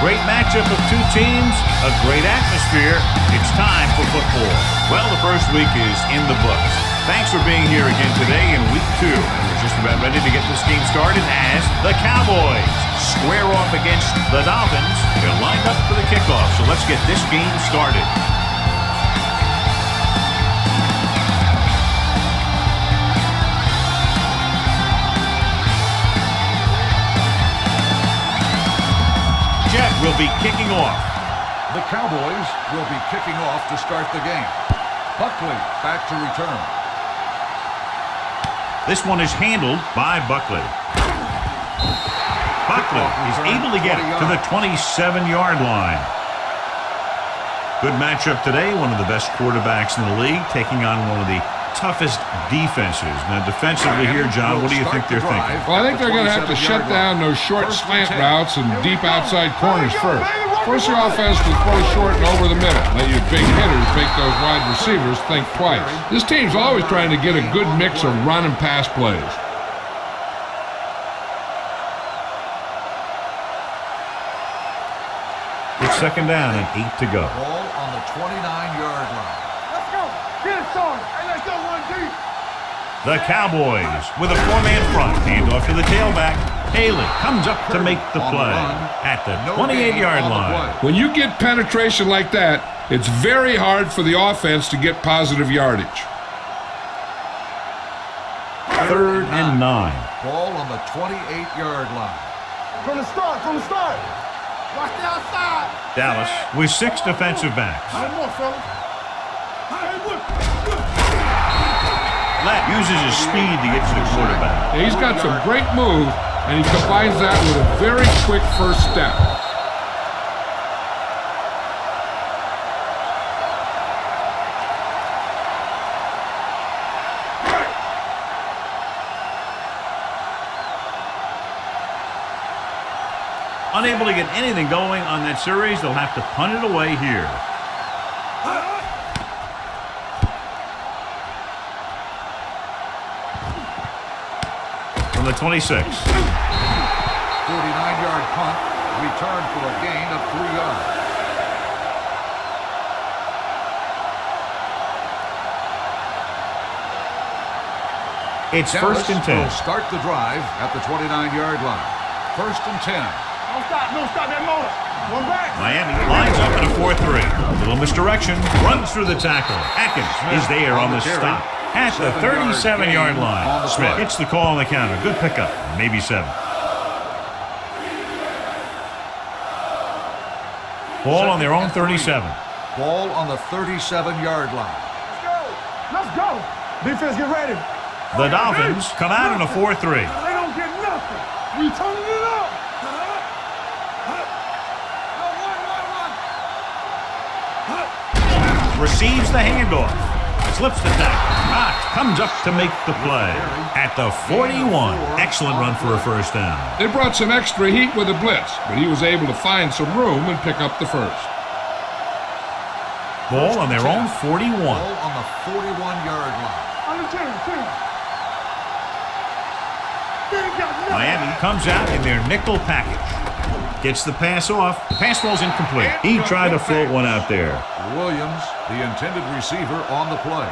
great matchup of two teams, a great atmosphere. It's time for football. Well, the first week is in the books. Thanks for being here again today in week 2. We're just about ready to get this game started as the Cowboys square off against the Dolphins. They're lined up for the kickoff, so let's get this game started. Jet will be kicking off. The Cowboys will be kicking off to start the game. Buckley back to return. This one is handled by Buckley. Buckley is able to get to the 27-yard line. Good matchup today. One of the best quarterbacks in the league taking on one of the toughest defenses. Now, defensively here, John, what do you think they're thinking? Well, I think they're going to have to shut down those short slant routes and deep outside corners first. Force your offense to throw short and over the middle. Let your big hitters make those wide receivers think twice. This team's always trying to get a good mix of run and pass plays. It's second down and 8 to go. Ball on the 29-yard line. Let's go. Get it started. Hey, let's go one deep. The Cowboys with a 4-man front. Handoff to the tailback. Haley comes up to make the play at the 28-yard line. When you get penetration like that, it's very hard for the offense to get positive yardage. 3rd and 9. Ball on the 28-yard line. From the start. Watch the outside. Dallas with 6 defensive backs. Lett uses his speed to get to the quarterback. He's got some great moves, and he combines that with a very quick first step. Unable to get anything going on that series, they'll have to punt it away here. From the 26. 49-yard punt, return for a gain of 3 yards. It's Dallas 1st and 10. will start the drive at the 29-yard line. 1st and 10. Don't stop that motor. One back. Miami lines up in a 4-3. A little misdirection. Runs through the tackle. Atkins is there on the stop. At the 37-yard line. Smith hits the call on the counter. Good pickup. Maybe 7. Ball on their own 37. Ball on the 37-yard line. Let's go. Defense, get ready. The Dolphins come out in a 4-3. They don't get nothing. We turning it up. Receives the handoff. Slips the tackle. Comes up to make the play. At the 41. Excellent run for a first down. They brought some extra heat with a blitz, but he was able to find some room and pick up the first. Ball on their own 41. Ball on the 41-yard line. On the 10. Miami comes out in their nickel package. Gets the pass off. The pass ball's incomplete. He tried to float one out there. Williams, the intended receiver, on the play.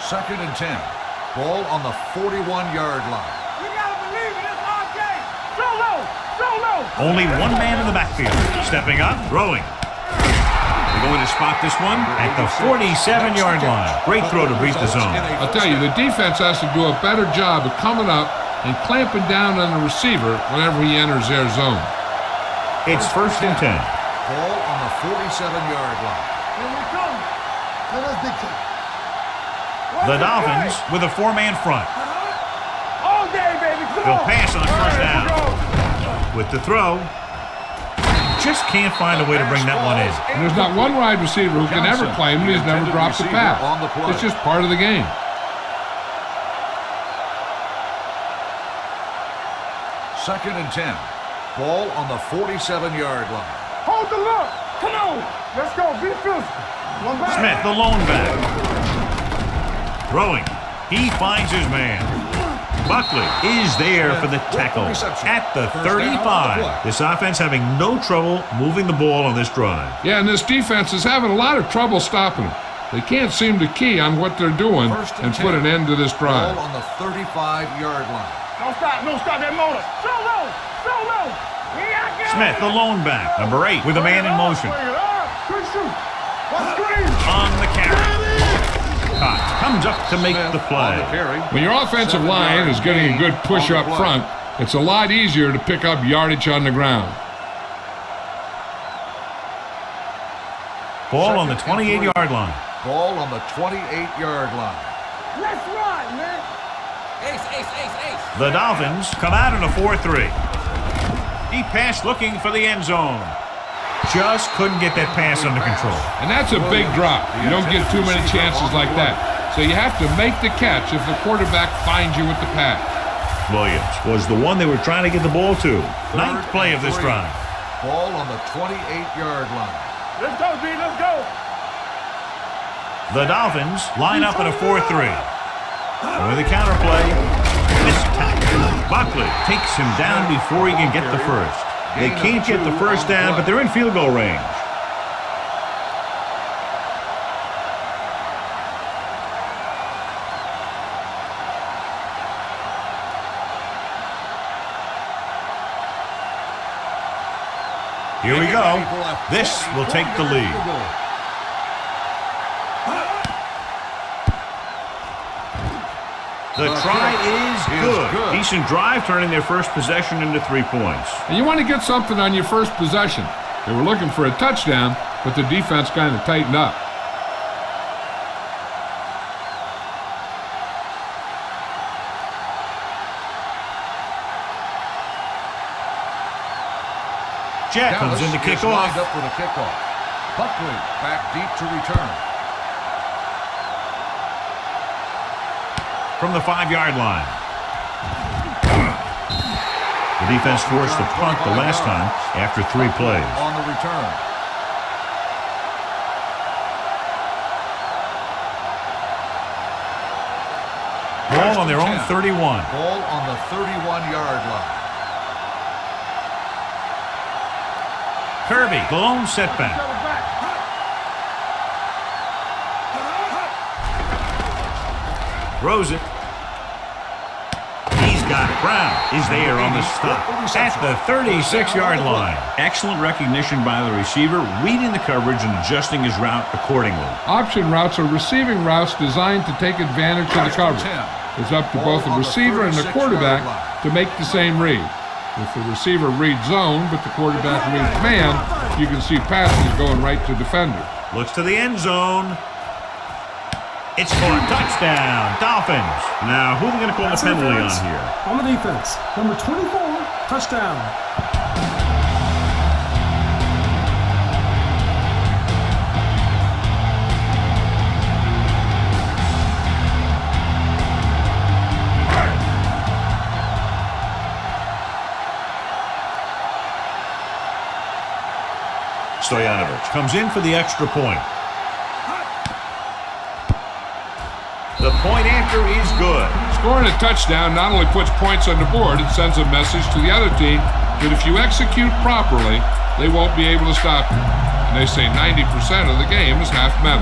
Second and 10. Ball on the 41-yard line. You gotta believe it. It's our game. So low. Only one man in the backfield. Stepping up, throwing. They're going to spot this one at the 47-yard line. Great throw to beat the zone. I'll tell you, the defense has to do a better job of coming up and clamping down on the receiver whenever he enters their zone. It's 1st and 10. Ball on the 47-yard line. Here we come. Let us dictate. The Dolphins with a 4-man front. All day, baby. They'll pass on first down. With the throw. Just can't find a way to bring that one in. And there's not one wide receiver who can ever claim that he's never dropped a pass. It's just part of the game. Second and 10. Ball on the 47-yard line. Hold the look. Come on. Let's go. Be physical. One back. Smith, the lone back. Throwing. He finds his man. Buckley is there for the tackle at the 35. This offense having no trouble moving the ball on this drive. Yeah, and this defense is having a lot of trouble stopping them. They can't seem to key on what they're doing and put an end to this drive. Ball on the 35-yard line. No stop that motor. So low. Smith, the lone back, number 8, with a man in motion. On the carry. Cox comes up to make the play. When your offensive line is getting a good push up front, it's a lot easier to pick up yardage on the ground. Ball on the 28-yard line. Ball on the 28-yard line. Let's run, man. Ace. The Dolphins come out in a 4-3. Deep pass looking for the end zone. Just couldn't get that pass under control. And that's a big drop. You don't get too many chances like that. So you have to make the catch if the quarterback finds you with the pass. Williams was the one they were trying to get the ball to. Ninth play of this drive. Ball on the 28-yard line. Let's go, B. Let's go. The Dolphins line up in a 4-3. With a counterplay, missed tackle. Buckley takes him down before he can get the first. They can't get the first down, but they're in field goal range. Here we go. This will take the lead. The try is good. Decent drive, turning their first possession into 3 points. And you want to get something on your first possession. They were looking for a touchdown, but the defense kind of tightened up. Jet comes in to kick off. Up for the kickoff. Buckley back deep to return. From the 5-yard line. The defense forced a punt the last time after 3 plays. On the return. Ball on their own 31. Ball on the 31-yard line. Kirby, the lone setback. Throws it. He's got it. Brown is there on the stop at the 36-yard line. Excellent recognition by the receiver, reading the coverage and adjusting his route accordingly. Option routes are receiving routes designed to take advantage of the coverage. It's up to both the receiver and the quarterback to make the same read. If the receiver reads zone, but the quarterback reads man, you can see passes going right to defenders. Looks to the end zone. It's for a touchdown, Dolphins. Now, who are they going to call the penalty on here? On the defense, number 24, touchdown. Stoyanovich comes in for the extra point. The point after is good. Scoring a touchdown not only puts points on the board, it sends a message to the other team that if you execute properly, they won't be able to stop you. And they say 90% of the game is half mental.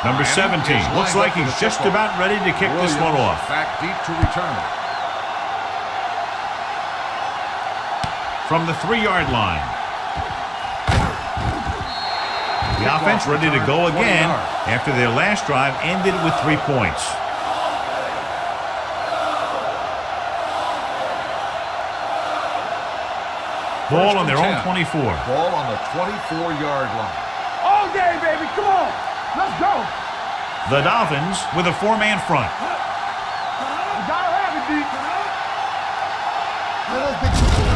Number 17. Looks like he's just about ready to kick this one off. Back deep to return. From the 3-yard line. The offense ready to go again after their last drive ended with 3 points. Ball on their own 24. Ball on the 24-yard line. All day, baby. Come on. Let's go. The Dolphins with a 4-man front. You gotta have it, D.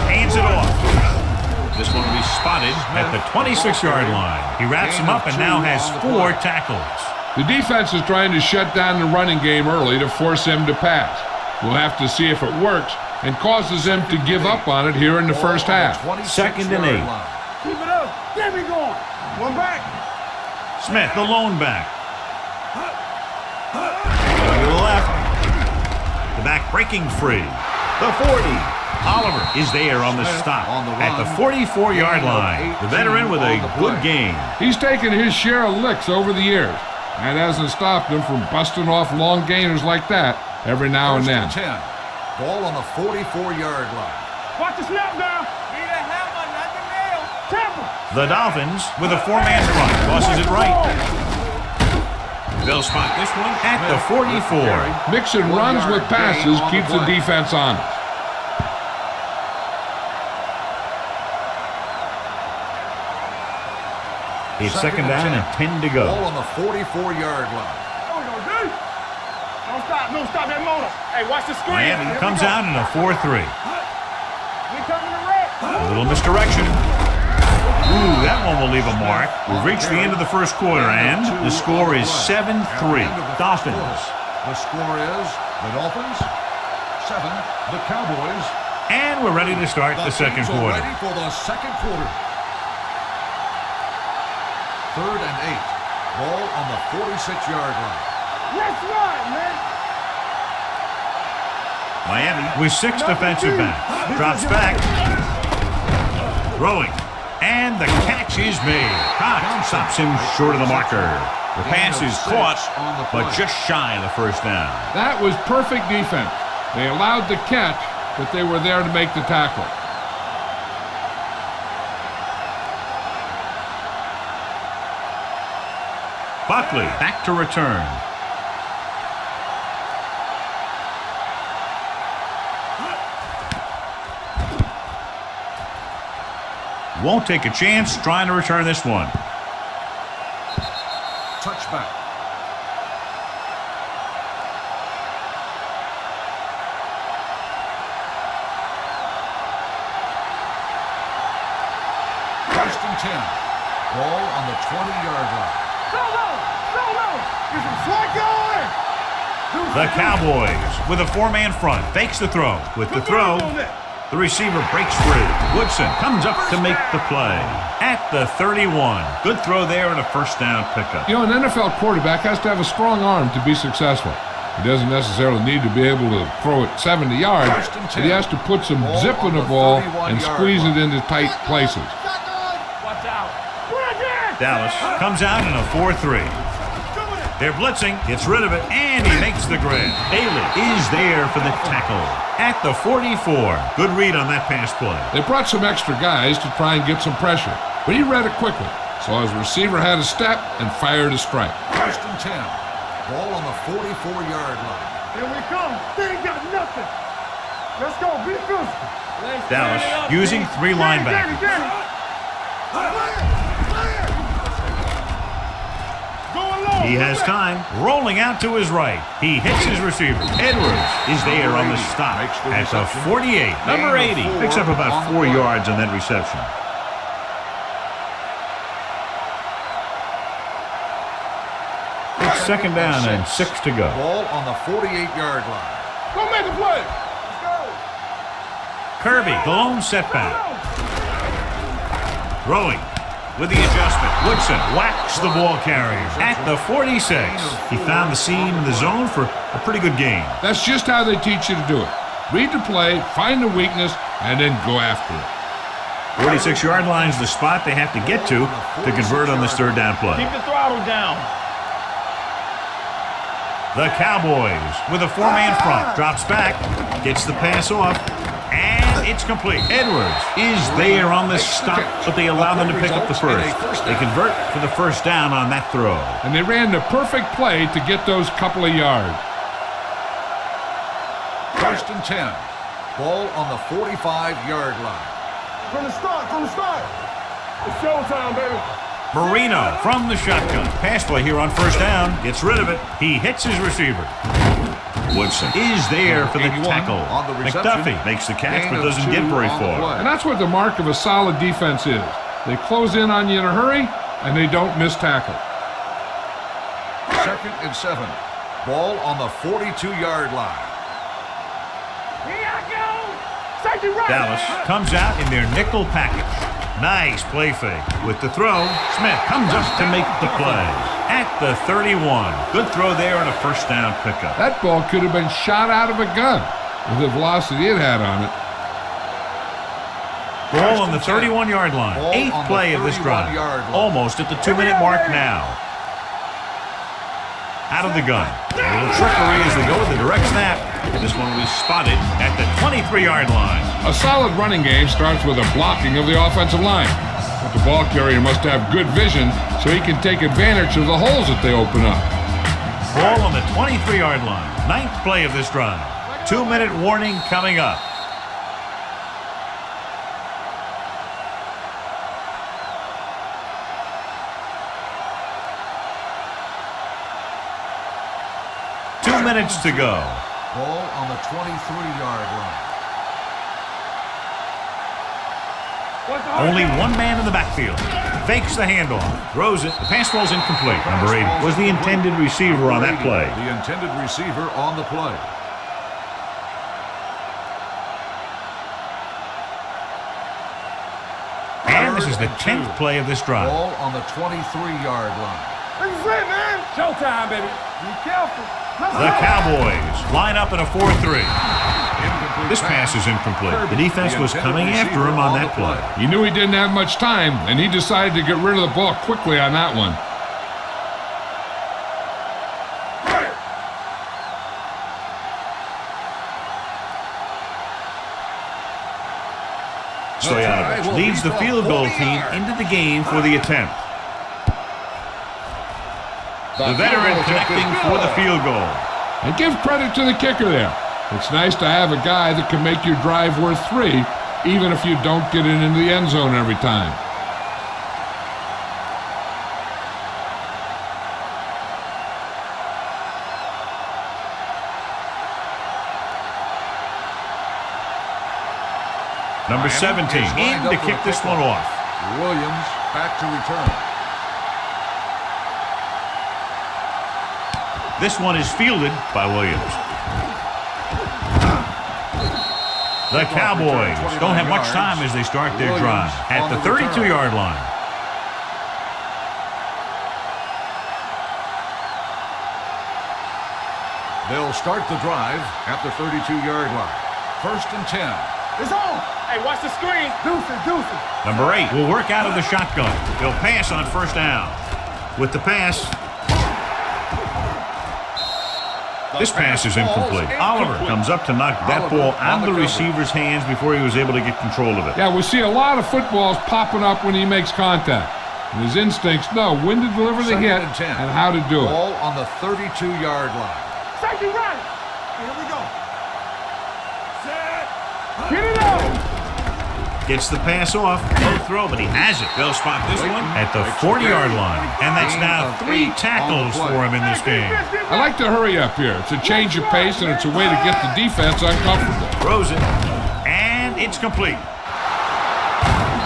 Hands it off. This one will be spotted at the 26-yard line. He wraps him up and now has 4 tackles. The defense is trying to shut down the running game early to force him to pass. We'll have to see if it works, and causes them to give up on it here in the first half. 2nd and 8. Keep it up. Get me going. One back. Smith, the lone back. To the left. The back breaking free. The 40. Oliver is there on the stop at the 44-yard line. The veteran with a good game. He's taken his share of licks over the years. That hasn't stopped him from busting off long gainers like that every now and then. 10. Ball on the 44-yard line. Watch the snap down. Need a hammer, not the nail. Tampa. The Dolphins with a 4-man front. Tosses it right. They'll spot this one at the 44. Mixing runs with passes keeps the defense honest. It's 2nd down and 10 to go. Ball on the 44-yard line. There we go, D. Don't stop. Don't stop that motor. Hey, watch the screen. Miami comes out in a 4-3. We coming to red. A little misdirection. Ooh, that one will leave a mark. We've reached the end of the first quarter, and the score is 7-3. Dolphins. The score is the Dolphins 7, the Cowboys. And we're ready to start the second teams are quarter. ready for the second quarter. 3rd and 8. Ball on the 46-yard line. Let's run, man. Miami with 6 defensive backs. Drops back. Throwing. And the catch is made. Cox stops him short of the marker. The pass is caught, but just shy of the first down. That was perfect defense. They allowed the catch, but they were there to make the tackle. Buckley back to return. Won't take a chance trying to return this one. Touchback. First and 10. Ball on the 20-yard line. The Cowboys with a 4-man front fakes the throw. With the throw, the receiver breaks free. Woodson comes up to make the play at the 31. Good throw there and a first down pickup. You know, an NFL quarterback has to have a strong arm to be successful. He doesn't necessarily need to be able to throw it 70 yards, but he has to put some zip in the ball and squeeze it into tight places. Watch out. Dallas comes out in a 4-3. They're blitzing, gets rid of it, and he makes the grab. Bailey is there for the tackle at the 44. Good read on that pass play. They brought some extra guys to try and get some pressure, but he read it quickly. So his receiver had a step and fired a strike. First and 10. Ball on the 44-yard line. Here we come. They ain't got nothing. Let's go. Be physical. Dallas using 3 linebackers. He has time, rolling out to his right. He hits his receiver. Edwards is there on the stop at the 48. Number 80 picks up about 4 yards on that reception. It's 2nd down and 6 to go. Ball on the 48-yard line. Go make a play. Kirby, the lone setback. Throwing. With the adjustment, Woodson whacks the ball carrier at the 46. He found the seam in the zone for a pretty good game. That's just how they teach you to do it. Read the play, find the weakness, and then go after it. 46-yard line is the spot they have to get to convert on this 3rd down play. Keep the throttle down. The Cowboys with a 4-man front. Drops back, gets the pass off, and it's complete. Edwards is there on the stop, but they allow them to pick up the first. They convert for the first down on that throw. And they ran the perfect play to get those couple of yards. First and 10. Ball on the 45-yard line. From the start. It's showtime, baby. Marino from the shotgun. Pass play here on first down. Gets rid of it. He hits his receiver. Woodson is there for the tackle. McDuffie makes the catch but doesn't get very far. And that's what the mark of a solid defense is. They close in on you in a hurry, and they don't miss tackle. 2nd and 7. Ball on the 42-yard line. Here I go. Dallas comes out in their nickel package. Nice play fake. With the throw, Smith comes up to make the play. At the 31. Good throw there and a first down pickup. That ball could have been shot out of a gun with the velocity it had on it. Ball on the 31-yard line. Eighth play of this drive. Almost at the 2-minute mark now. Out of the gun. A little trickery as they go with the direct snap. This one will be spotted at the 23-yard line. A solid running game starts with a blocking of the offensive line. But the ball carrier must have good vision so he can take advantage of the holes that they open up. Ball on the 23-yard line. Ninth play of this drive. 2-minute warning coming up. Minutes to go. Ball on the 23-yard line. Only one man in the backfield. Fakes the handoff. Throws it. The pass ball's incomplete. Number 80 was the intended receiver on that play. The intended receiver on the play. And this is the 10th play of this drive. Ball on the 23-yard line. This is it, man. Showtime, baby. Be careful. The Cowboys line up in a 4-3. This pass is incomplete. The defense was coming after him on that play. He knew he didn't have much time, and he decided to get rid of the ball quickly on that one. Stoyanovich leads the field goal team into the game for the attempt. The veteran connecting for the field goal. And give credit to the kicker there. It's nice to have a guy that can make your drive worth 3, even if you don't get it into the end zone every time. Number 17 in to kick this one off. Williams back to return. This one is fielded by Williams. The Cowboys don't have much time as they start their drive at the 32-yard line. They'll start the drive at the 32-yard line. 1st and 10. It's on. Hey, watch the screen. Deuces. Number 8 will work out of the shotgun. He'll pass on first down. With the pass, this pass is incomplete. Oliver comes up to knock that ball out of the receiver's hands before he was able to get control of it. Yeah, we see a lot of footballs popping up when he makes contact. And his instincts know when to deliver the hit and how to do it. Ball on the 32-yard line. Safety right. Here we go. Set. Get it out. Gets the pass off. No throw, but he has it. They'll spot this one at the 40-yard line. And that's now 3 tackles for him in this game. I like to hurry up here. It's a change of pace, and it's a way to get the defense uncomfortable. Throws it, and it's complete.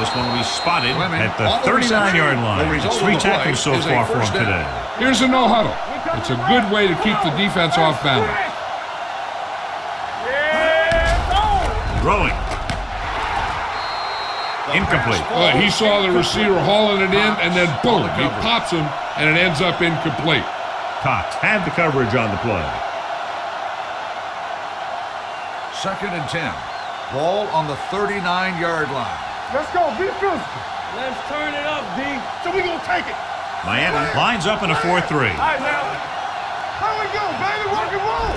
This one will be spotted at the 39-yard line. It's 3 tackles so far for him today. Here's a no-huddle. It's a good way to keep the defense off balance. Throwing. Incomplete. He saw the receiver hauling it in, and then boom, he pops him, and it ends up incomplete. Cox had the coverage on the play. 2nd and 10. Ball on the 39-yard line. Let's go. Be physical. Let's turn it up, D. So we gonna take it. Miami lines up in a 4-3. All right, now. How we go, baby? Rock and roll.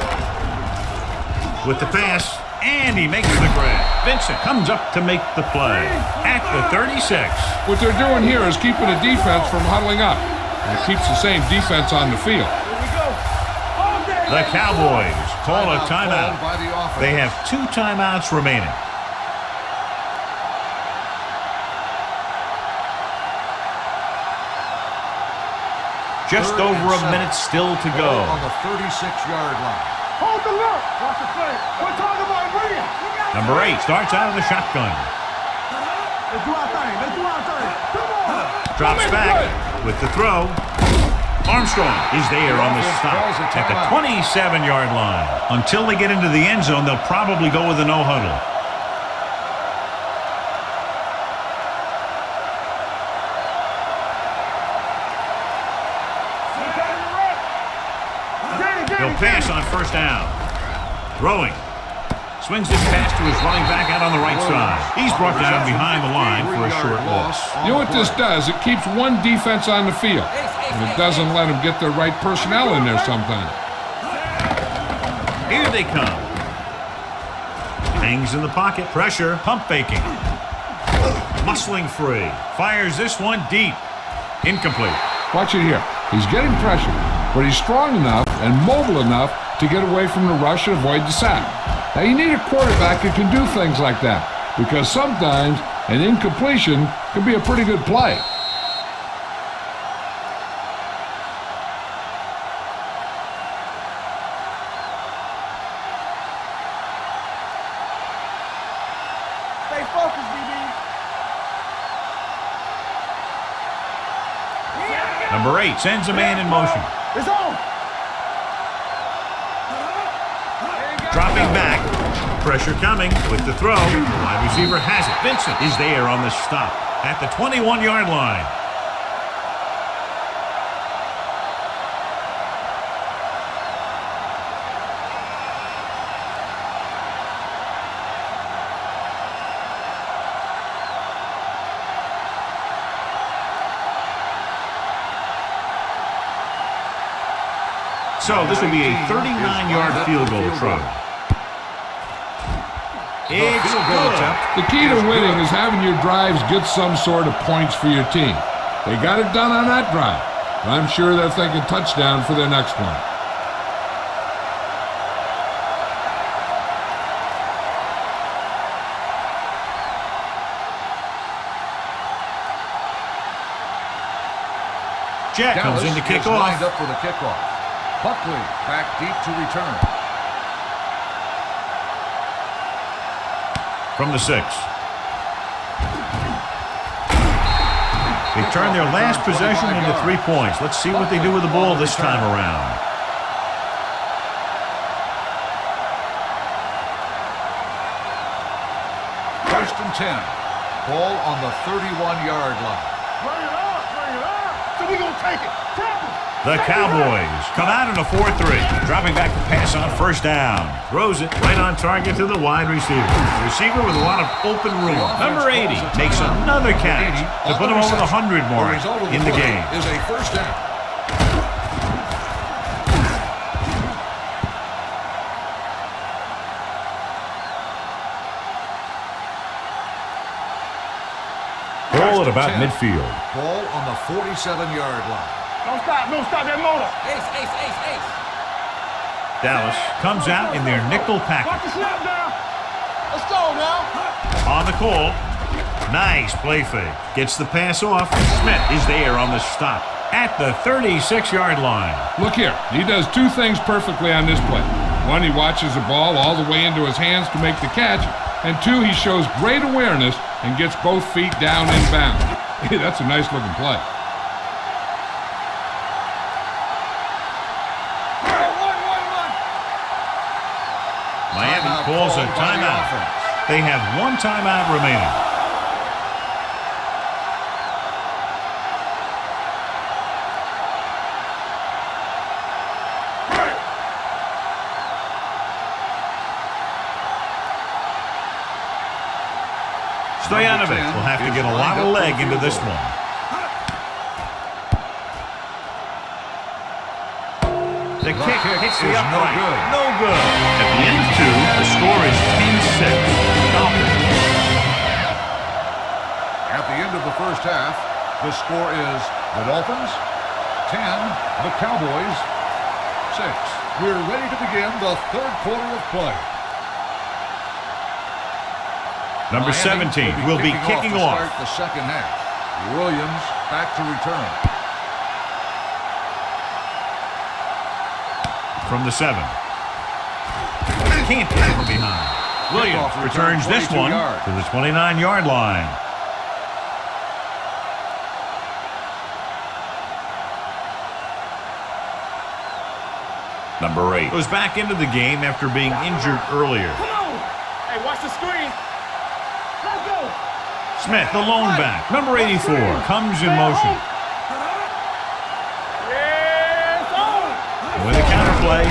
With the pass, and he makes the grab. Vincent comes up to make the play at the 36. What they're doing here is keeping the defense from huddling up. And it keeps the same defense on the field. Here we go. The Cowboys call a timeout. By the offense. They have 2 timeouts remaining. Just over a minute still to go. On the 36-yard line. Hold the look. Watch the play. We're talking about Williams. Number 8 starts out of the shotgun. Let's do our thing. Come on. Drops back with the throw. Armstrong is there on the stop at the 27-yard line. Until they get into the end zone, they'll probably go with a no-huddle. pass on first down. Throwing. Swings this pass to his running back out on the right side. He's brought down behind the line for a short loss. You know what this does? It keeps one defense on the field, and it doesn't let them get the right personnel in there sometimes. Here they come. Hangs in the pocket. Pressure. Pump faking. Muscling free. Fires this one deep. Incomplete. Watch it here. He's getting pressure, but he's strong enough and mobile enough to get away from the rush and avoid the sack. Now, you need a quarterback who can do things like that, because sometimes an incompletion can be a pretty good play. Stay focused, DB. Number 8 sends a man in motion. It's on. Dropping back. Pressure coming with the throw. The wide receiver has it. Vincent is there on the stop at the 21-yard line. So this will be a 39-yard field goal try. It's good. The key to winning is having your drives get some sort of points for your team. They got it done on that drive. I'm sure they're thinking touchdown for their next one. Jack comes in to kick off. Lined up for the kickoff. Buckley back deep to return. From the 6. They turn their last possession into 3 points. Let's see what they do with the ball this time around. First and 10. Ball on the 31-yard line. Bring it up, bring it up. So we gonna take it. Tap him. The Cowboys come out in a 4-3. Dropping back the pass on first down. Throws it right on target to the wide receiver. Receiver with a lot of open room. Number 80 makes another catch to put him over the 100 mark in the game. Is a first down. Ball at about midfield. Ball on the 47-yard line. Don't stop that motor. Ace. Dallas comes out in their nickel Watch package. the snap down. Let's go now. On the call. Nice play fake. Gets the pass off. Smith is there on the stop at the 36-yard line. Look here. He does two things perfectly on this play. One, he watches the ball all the way into his hands to make the catch. And two, he shows great awareness and gets both feet down in bounds. Hey, that's a nice-looking play. Miami calls a timeout. They have one timeout remaining. Stojanovic will have to get a lot of leg into this one. The kick hits the upright. No good. At the end of 2, the score is 10-6. Dolphins. At the end of the first half, the score is the Dolphins 10, the Cowboys 6. We're ready to begin the third quarter of play. Number 17 will be kicking off. To start the second half. Williams back to return. From the 7. Can't get from behind. Williams returns this one to the 29-yard line. Number 8 goes back into the game after being injured earlier. Come on. Hey, watch the screen. Let's go. Smith, the lone back. Number 84 comes in motion. Yes, on. With a counter play,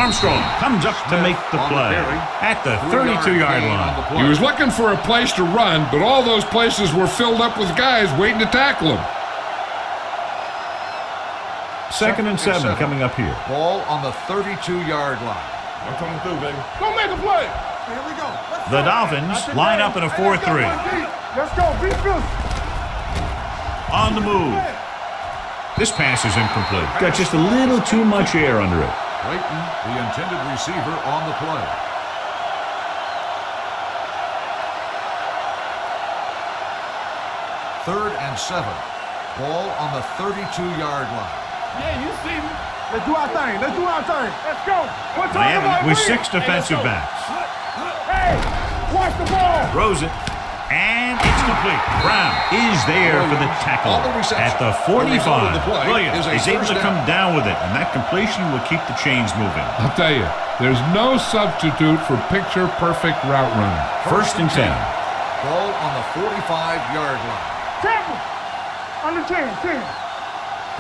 Armstrong comes up to make the play at the 32-yard line. He was looking for a place to run, but all those places were filled up with guys waiting to tackle him. Second and 7 coming up here. Ball on the 32-yard line. I'm coming through, baby. Go make a play. Here we go. The Dolphins line up in a 4-3. Let's go. Beat this. On the move. This pass is incomplete. Got just a little too much air under it. Clayton, the intended receiver, on the play. Third and 7. Ball on the 32-yard line. Yeah, you see me. Let's do our thing. Let's do our thing. Let's go. What's Miami with 6 defensive backs. Hey, watch the ball. Throws it. And it's complete. Brown is there for the tackle at the 45. Williams is able to come down with it, and that completion will keep the chains moving. I'll tell you, there's no substitute for picture-perfect route running. First and 10. Ball on the 45-yard line. Tackle. On the 10.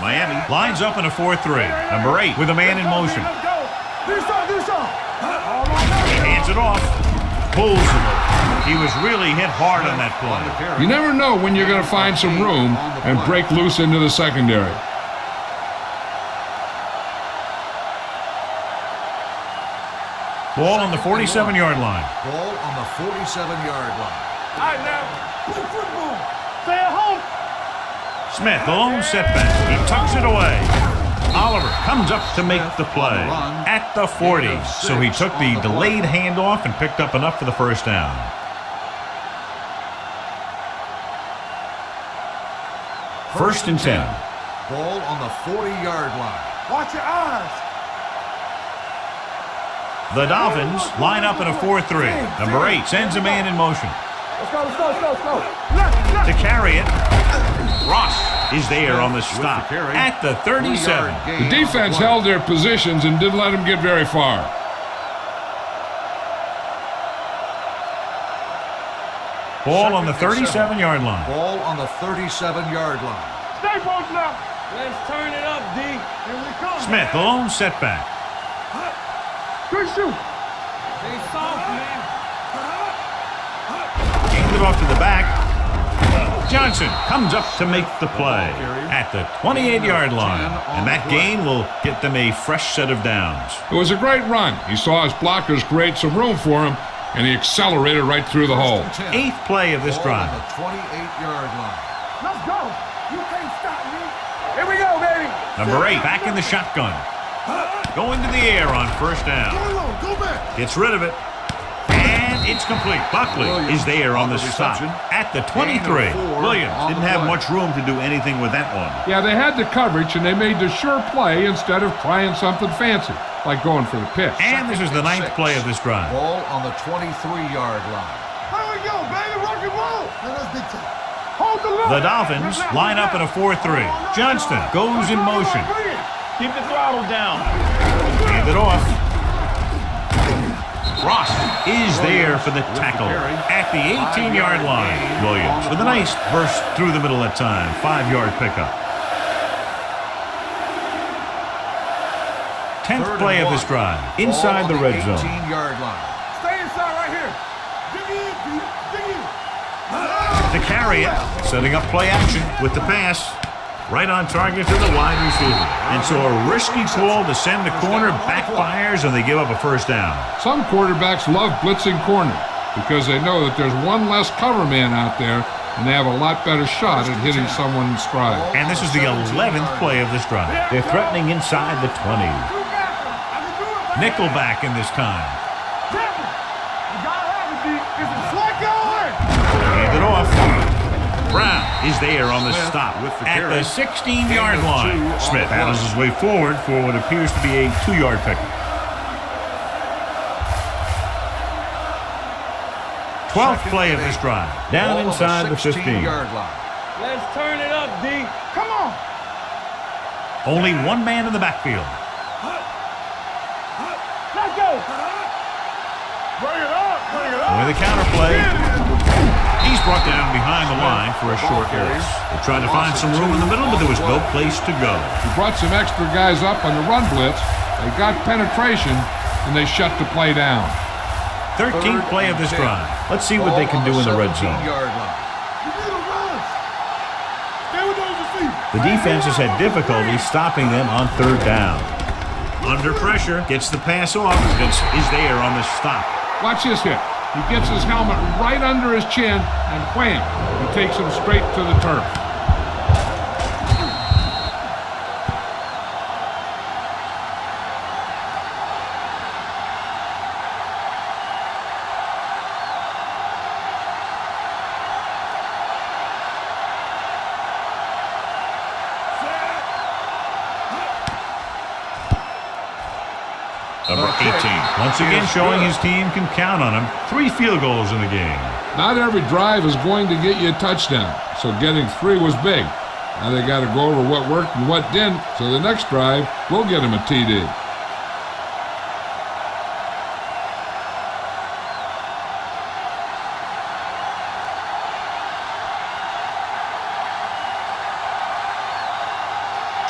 Miami lines up in a 4-3. Number 8 with a man in motion. Let's go. Do some. He hands it off. Pulls him over. He was really hit hard on that play. You never know when you're going to find some room and break loose into the secondary. Ball on the 47-yard line. Ball on the 47-yard line. All right, now. Play football. Stay at home. Smith, the lone setback. He tucks it away. Oliver comes up to make the play at the 40. So he took the delayed handoff and picked up enough for the first down. First and 10. Ball on the 40-yard line. Watch your eyes. The Dolphins line up in a 4-3. Number 8 sends a man in motion. Let's go. Left. To carry it, Ross is there on the stop at the 37. The defense held their positions and didn't let them get very far. Ball on the 37-yard line. Ball on the 37-yard line. Stay posted up. Let's turn it up, D. Here we come. Smith, the lone setback. Good shoot. Stay soft, man. Hands it off to the back. Johnson comes up to make the play at the 28-yard line. And that gain will get them a fresh set of downs. It was a great run. He saw his blockers create some room for him, and he accelerated right through the hole. 8th play of this drive. On the 28-yard line. Let's go. You can't stop me. Here we go, baby. Number 8 back in the shotgun. Going to the air on first down. Go back. Gets rid of it. And it's complete. Buckley is there on the stop at the 23. Williams didn't have much room to do anything with that one. Yeah, they had the coverage, and they made the sure play instead of trying something fancy, like going for the pitch. And this is the 9th play of this drive. Ball on the 23-yard line. Here we go, baby. Rock and roll. That's big time. Hold the line. The Dolphins line up in a 4-3. Johnston goes in motion. Keep the throttle down. Hand it off. Ross is there for the tackle at the 18-yard line. Williams with a nice burst through the middle that time. 5-yard pickup. 10th play of this drive. Inside the red zone. 18-yard line. Stay inside right here. Dig in, Pete. Dig in. To carry it, setting up play action with the pass. Right on target to the wide receiver. And so a risky call to send the corner backfires and they give up a first down. Some quarterbacks love blitzing corner because they know that there's one less cover man out there and they have a lot better shot at hitting someone in stride. And this is the 11th play of this drive. They're threatening inside the 20. Nickelback in this time. You gotta have it, D. It's a slug going. Hand it off. Brown is there on the stop at the 16-yard line. Smith battles his way forward for what appears to be a 2-yard pickup. 12th play of this drive. Down inside the 15. Let's turn it up, D. Come on. Only one man in the backfield. Let's go. Bring it up. With a counter play. He's brought down behind the line for a short area. They tried to find some room in the middle, but there was no place to go. He brought some extra guys up on the run blitz, They got penetration, and they shut the play down. 13th play of this drive. Let's see what they can do in the red zone. The defense has had difficulty stopping them on third down. Under pressure, gets the pass off. Vince is there on the stop. Watch this hit. He gets his helmet right under his chin, and wham, he takes him straight to the turf. Number 18, once again showing his team can count on him. 3 field goals in the game. Not every drive is going to get you a touchdown, so getting 3 was big. Now they got to go over what worked and what didn't, so the next drive will get him a TD.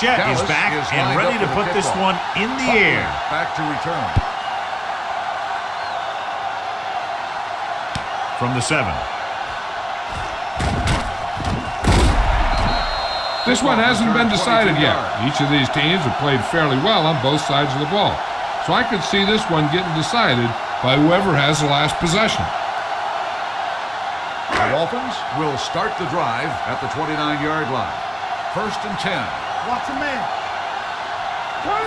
Jet is back and ready to put this one in the air. Back to return. From the 7. This one hasn't been decided yet. Each of these teams have played fairly well on both sides of the ball. So I could see this one getting decided by whoever has the last possession. The Dolphins will start the drive at the 29-yard line. 1st and 10. Watch a man.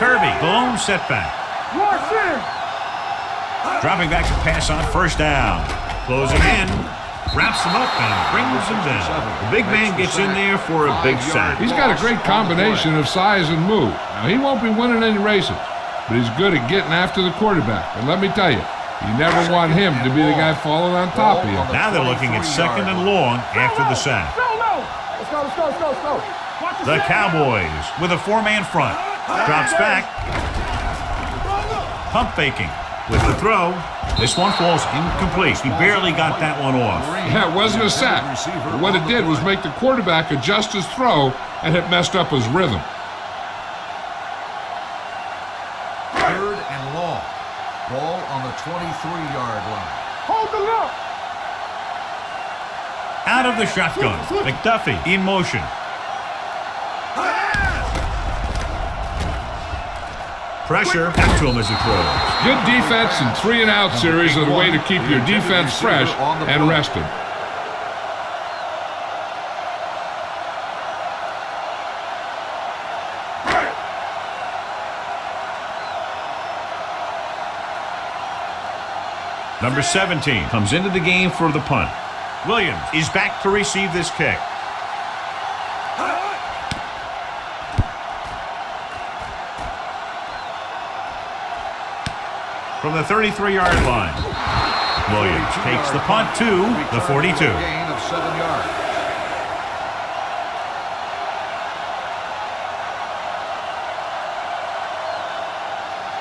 Kirby, blown setback. Watch him. Dropping back to pass on 1st down. Closing in. Wraps him up and brings him down. The big man gets in there for a big sack. He's got a great combination of size and move. Now, he won't be winning any races, but he's good at getting after the quarterback. And let me tell you, you never want him to be the guy falling on top of you. Now they're looking at 2nd and long after the sack. Let's go. The Cowboys with a 4-man front. Drops back. Pump faking with the throw. This one falls incomplete. He barely got that one off. Yeah, it wasn't a sack. But what it did was make the quarterback adjust his throw, and it messed up his rhythm. 3rd and long. Ball on the 23-yard line. Hold the look. Out of the shotgun. McDuffie in motion. Pressure back to him as he throws. Good defense and 3-and-out series are the way to keep your defense fresh and rested. Number 17 comes into the game for the punt. Williams is back to receive this kick. From the 33-yard line, Williams takes the punt to the 42. Gain of 7 yards.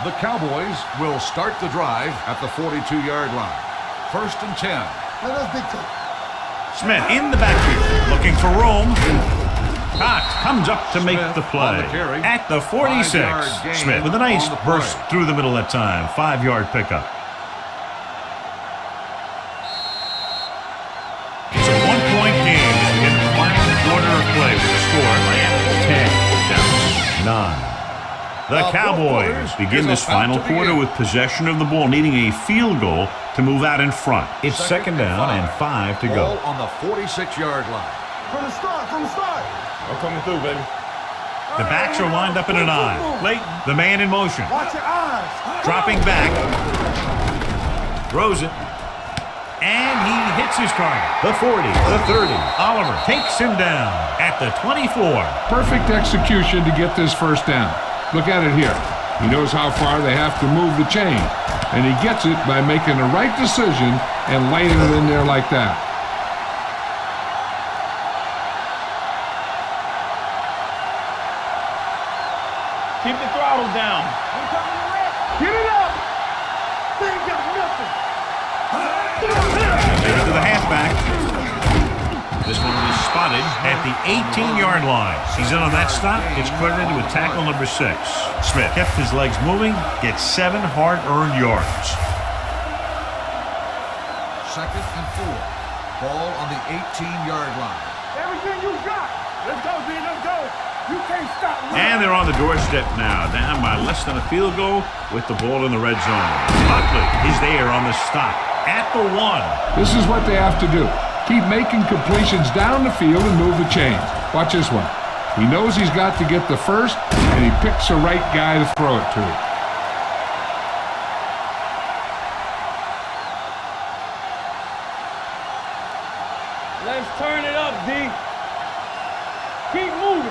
The Cowboys will start the drive at the 42-yard line. 1st and 10. Let us dictate. Smith in the backfield, looking for room. Cox comes up to make the play at the 46. Smith with a nice burst through the middle that time. 5-yard pickup. It's a 1-point game as we get the final quarter of play with the score at 10 down 9. The Cowboys begin this final quarter with possession of the ball, needing a field goal to move out in front. It's 2nd down and 5 to go. Ball on the 46-yard line. From the start. I'm coming through, baby. The backs are lined up in an I. Leighton, the man in motion. Watch your eyes. Dropping back. Throws it. And he hits his target. The 40, the 30. Oliver takes him down at the 24. Perfect execution to get this 1st down. Look at it here. He knows how far they have to move the chain, and he gets it by making the right decision and laying it in there like that. Keep the throttle down. Get it up. They ain't got nothing. Take it to the halfback. This one was spotted at the 18-yard line. He's in on that stop. Gets credited with tackle number 6. Smith kept his legs moving. Gets 7 hard-earned yards. 2nd and 4. Ball on the 18-yard line. Everything you got. Let's go, D. Let's go. You can't stop me. And they're on the doorstep now, down by less than a field goal with the ball in the red zone. Buckley is there on the stop at the 1. This is what they have to do. Keep making completions down the field and move the chains. Watch this one. He knows he's got to get the first, and he picks the right guy to throw it to. Let's turn it up, D. Keep moving.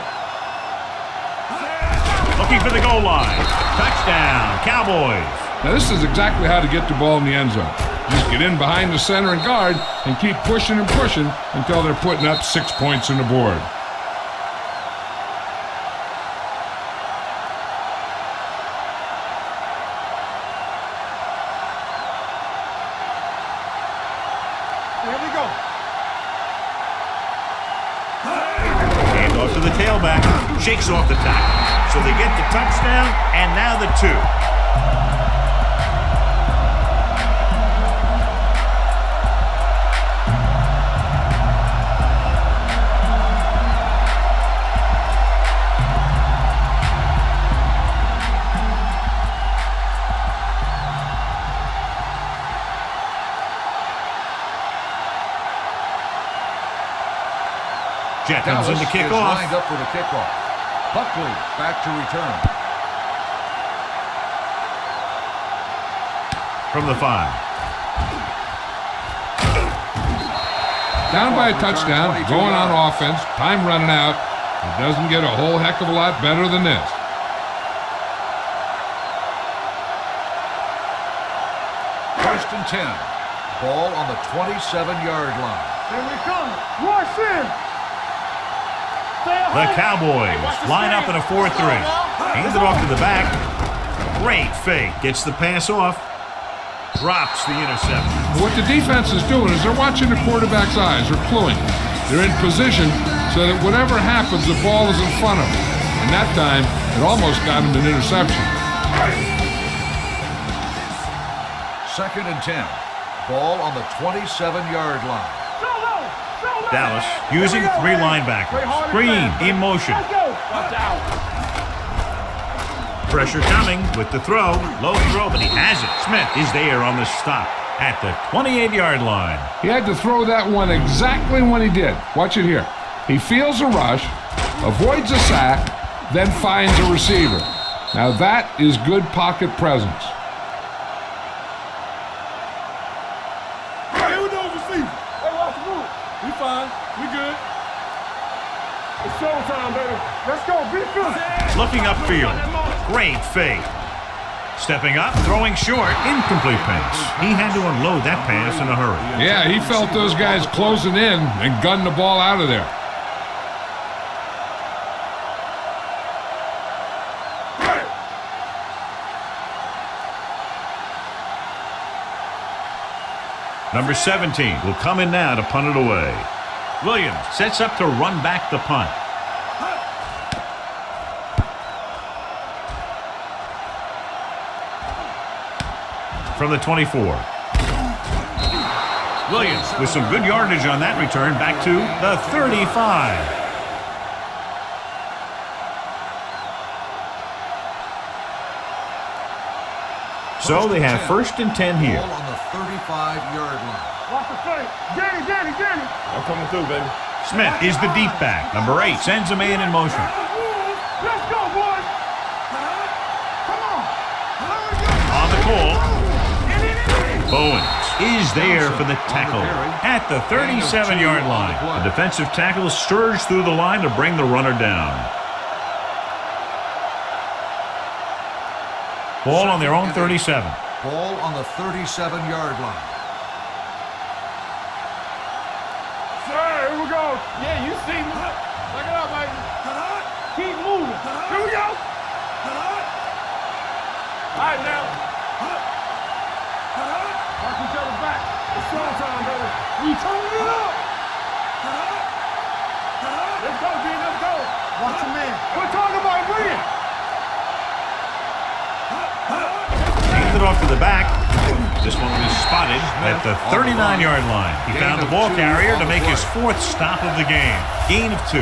Looking for the goal line. Touchdown, Cowboys. Now this is exactly how to get the ball in the end zone. Just get in behind the center and guard and keep pushing and pushing until they're putting up 6 points on the board. Here we go. Hand off to the tailback. Shakes off the tackle. So they get the touchdown, and now the 2. Jet comes in to kick off. Lined up for the kickoff. Buckley back to return. From the 5. Down by a touchdown, going on offense, time running out. It doesn't get a whole heck of a lot better than this. First and 10. Ball on the 27-yard line. Here we come. Rush in. The Cowboys line up in a 4-3. Hands it off to the back. Great fake. Gets the pass off. Drops the interception. What the defense is doing is they're watching the quarterback's eyes. They're cluing. They're in position so that whatever happens, the ball is in front of them. And that time, it almost got him an interception. 2nd and 10. Ball on the 27-yard line. Dallas using 3 linebackers. Green in motion. Watch out. Pressure coming with the throw. Low throw, but he has it. Smith is there on the stop at the 28-yard line. He had to throw that one exactly when he did. Watch it here. He feels a rush, avoids a sack, then finds a receiver. Now that is good pocket presence. Hey, who knows receiver? Hey, watch the move. We fine. We good. It's showtime, baby. Let's go. Be good. Looking upfield. Great fake. Stepping up, throwing short, incomplete pass. He had to unload that pass in a hurry. Yeah, he felt those guys closing in and gunned the ball out of there. Number 17 will come in now to punt it away. Williams sets up to run back the punt. From the 24. Williams with some good yardage on that return back to the 35. So they have 1st and 10 here. Ball on the 35-yard line. Watch the fake. Danny. I'm coming through, baby. Smith is the deep back. Number 8 sends a man in motion. Let's go, boys. Come on. On the call. Bowens is there for the tackle at the 37-yard line. The defensive tackle surged through the line to bring the runner down. Ball on their own 37. Ball on the 37-yard line. Sir, here we go. Yeah, you see me. Look it up, baby. Keep moving. Here we go. All right, now. Watch each other back. It's showtime, baby. We turn it up. to the back. This one was spotted at the 39-yard line. He found the ball carrier to make his 4th stop of the game. Gain of 2.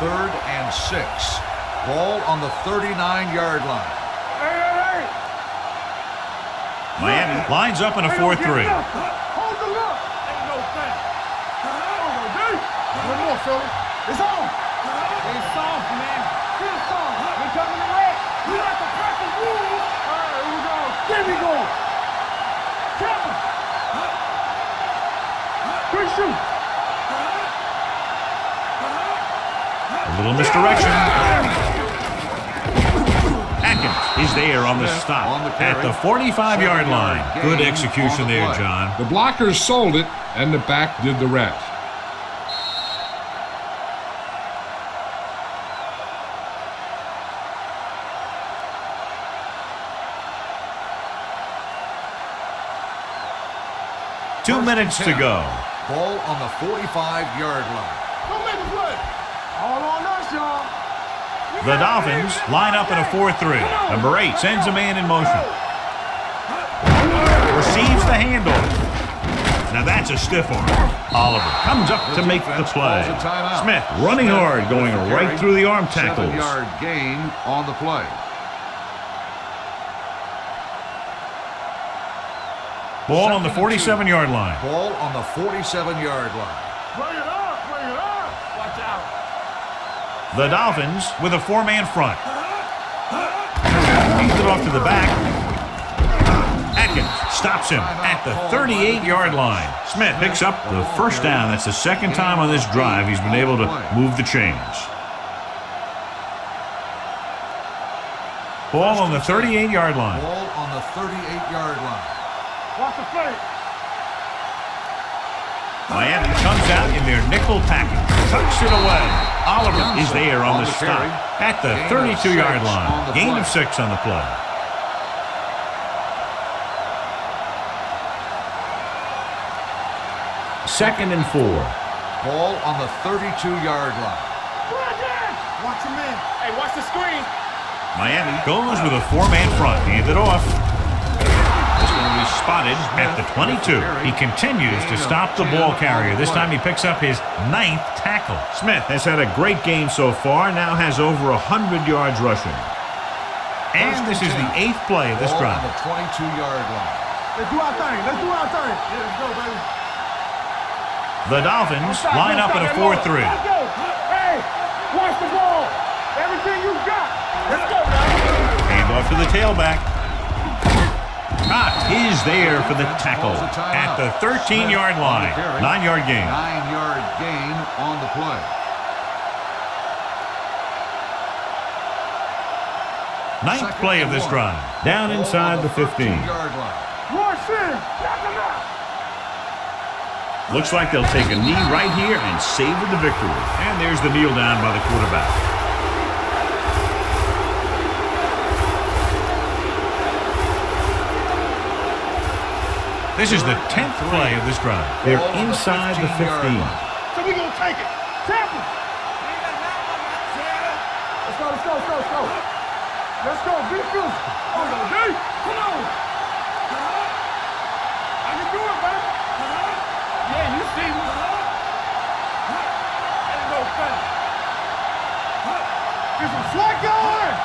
Third and 6. Ball on the 39-yard line. Miami lines up in a 4-3. Hold the look. Ain't no thing. One more, fella. It's on. It's soft, man. It's soft. We coming to red. We like to crack the rules. All right, here we go. There we go. Tap him. Quick shoot. A little misdirection. Atkins is there on the stop at the 45-yard line. Good execution there, John. The blockers sold it, and the back did the rest. Two minutes to go. Ball on the 45-yard line. Don't make a play. All on us, y'all. The Dolphins line up in a 4-3. Number 8 sends a man in motion. Receives the handoff. Now that's a stiff arm. Oliver comes up to make the play. Smith running hard, going right through the arm tackles. 7-yard gain on the play. Ball on the 47-yard line. Ball on the 47-yard line. Bring it up. Bring it up. Watch out. The Dolphins with a 4-man front. He's it off to the back. Atkins stops him at the 38-yard line. Smith picks up the first down. That's the second time on this drive he's been able to move the chains. Ball on the 38-yard line. Ball on the 38-yard line. Watch the play. Miami comes out in their nickel package. Tucks it away. Oliver is there on the stop at the 32-yard line. Gain of 6 on the play. Second and 4. Ball on the 32-yard line. Watch him in. Hey, watch the screen. Miami goes with a 4-man front. Hand it off. This one will be spotted at the 22. He continues to stop the ball carrier. This time he picks up his 9th tackle. Smith has had a great game so far, now has over 100 yards rushing. And this is the 8th play of this drive. On the 22-yard line. Let's do our thing. Let's do our thing. Yeah, let's go, baby. The Dolphins line up in a 4-3. Let's go. Hey, watch the ball. Everything you got. Let's go, man. Hand off to the tailback. Cott is there for the tackle at the 13-yard line. 9-yard gain. 9-yard gain on the play. Ninth play of this drive. Down inside the 15. Rush in. Knock him out. Looks like they'll take a knee right here and savor the victory. And there's the kneel down by the quarterback. This is the 10th play of this drive. They're inside the 15. So we're going to take it. Tap him. Let's go, let's go, let's go, let's go. Let's go, be physical. Come on, D. Come on. I can do it, baby. Yeah, you see me. Ain't no thing. Get some slack going.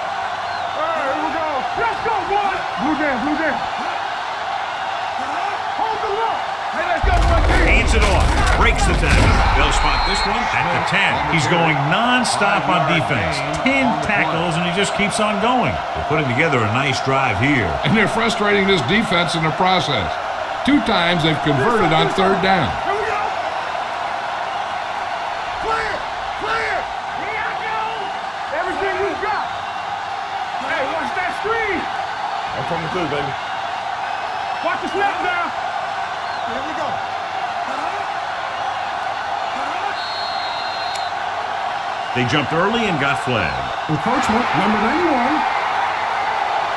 All right, here we go. Let's go, boy. Blue down, blue down. Hold the look. Hey, let's go, boy. Hands it off. Breaks the tackle. They'll spot this one at the 10. He's going non-stop on defense. 10 tackles, and he just keeps on going. They're putting together a nice drive here. And they're frustrating this defense in the process. 2 times they've converted on 3rd down. Here we go. Clear. Clear. Here I go. Everything you got. Hey, watch that screen. I'm coming through, baby. Watch the snap now. Here we go. They jumped early and got flagged. Encroachment, number 91.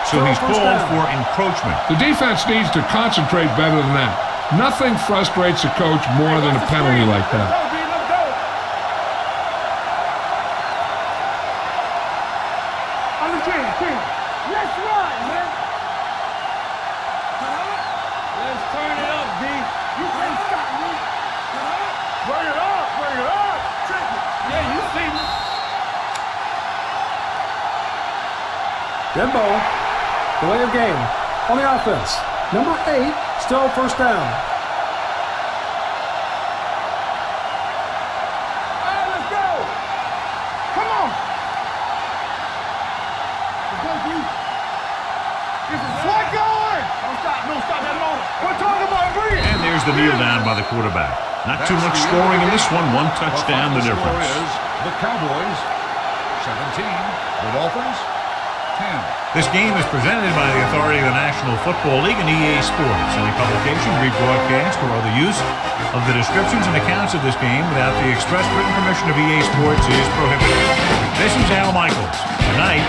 So he's called for encroachment. The defense needs to concentrate better than that. Nothing frustrates a coach more than a penalty like that. Let's run, man. Let's turn it up, D. You can't stop me. Bring it up, bring it up. Yeah, you see me. Dead ball. Delay of game. On the offense. Number 8, still first down. All right, let's go. Come on. Let's go, D. This is what going. Don't stop that motor. We're talking about breathe. And there's the kneel down by the quarterback. Not too much scoring in this one. One touchdown, the difference. The score is the Cowboys 17, the Dolphins 10. This game is presented by the authority of the National Football League and EA Sports. Any publication, rebroadcast, or other use of the descriptions and accounts of this game without the express written permission of EA Sports is prohibited. This is Al Michaels. Good night.